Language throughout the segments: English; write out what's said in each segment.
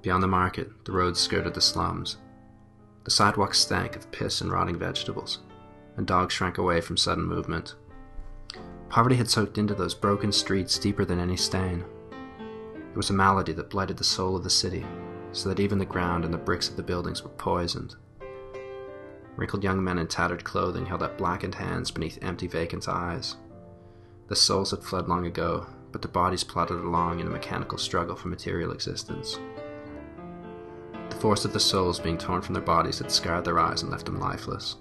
Beyond the market, the roads skirted the slums. The sidewalks stank of piss and rotting vegetables, and dogs shrank away from sudden movement. Poverty had soaked into those broken streets deeper than any stain. It was a malady that blighted the soul of the city, so that even the ground and the bricks of the buildings were poisoned. Wrinkled young men in tattered clothing held up blackened hands beneath empty, vacant eyes. The souls had fled long ago, but their bodies plodded along in a mechanical struggle for material existence. The force of the souls being torn from their bodies had scarred their eyes and left them lifeless.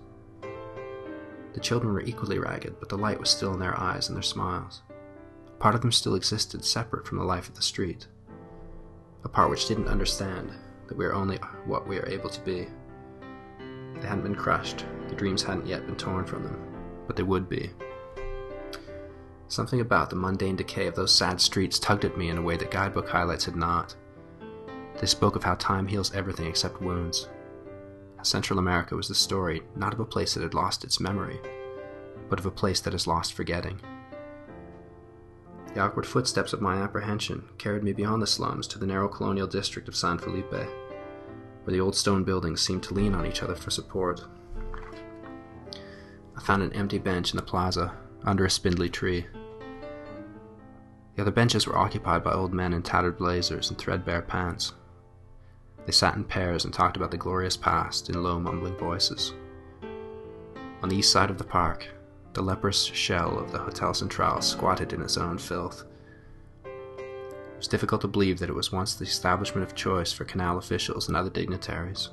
The children were equally ragged, but the light was still in their eyes and their smiles. A part of them still existed, separate from the life of the street. A part which didn't understand that we are only what we are able to be. They hadn't been crushed, the dreams hadn't yet been torn from them, but they would be. Something about the mundane decay of those sad streets tugged at me in a way that guidebook highlights had not. They spoke of how time heals everything except wounds. Central America was the story not of a place that had lost its memory, but of a place that has lost forgetting. The awkward footsteps of my apprehension carried me beyond the slums to the narrow colonial district of San Felipe, where the old stone buildings seemed to lean on each other for support. I found an empty bench in the plaza, under a spindly tree. The other benches were occupied by old men in tattered blazers and threadbare pants. They sat in pairs and talked about the glorious past in low, mumbling voices. On the east side of the park, the leprous shell of the Hotel Central squatted in its own filth. It was difficult to believe that it was once the establishment of choice for canal officials and other dignitaries.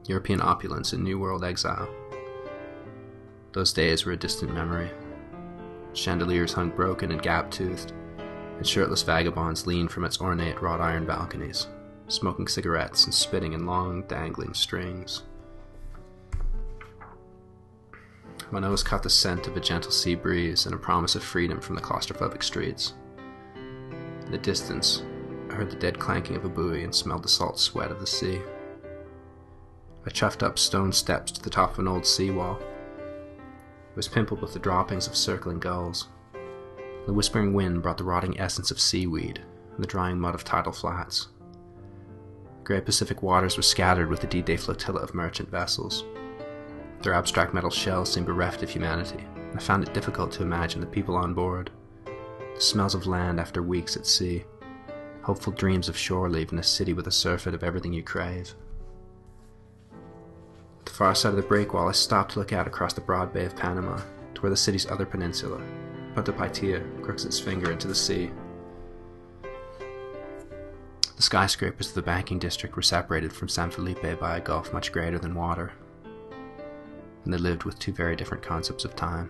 European opulence in New World exile. Those days were a distant memory. Chandeliers hung broken and gap-toothed, and shirtless vagabonds leaned from its ornate wrought iron balconies, smoking cigarettes and spitting in long, dangling strings. My nose caught the scent of a gentle sea breeze and a promise of freedom from the claustrophobic streets. In the distance, I heard the dead clanking of a buoy and smelled the salt sweat of the sea. I chuffed up stone steps to the top of an old seawall. It was pimpled with the droppings of circling gulls. The whispering wind brought the rotting essence of seaweed and the drying mud of tidal flats. The grey Pacific waters were scattered with the D-Day flotilla of merchant vessels. Their abstract metal shells seemed bereft of humanity, and I found it difficult to imagine the people on board. The smells of land after weeks at sea, hopeful dreams of shore leave in a city with a surfeit of everything you crave. At the far side of the breakwall, I stopped to look out across the broad bay of Panama, to where the city's other peninsula, Punta Paitia, crooks its finger into the sea. The skyscrapers of the banking district were separated from San Felipe by a gulf much greater than water, and they lived with two very different concepts of time.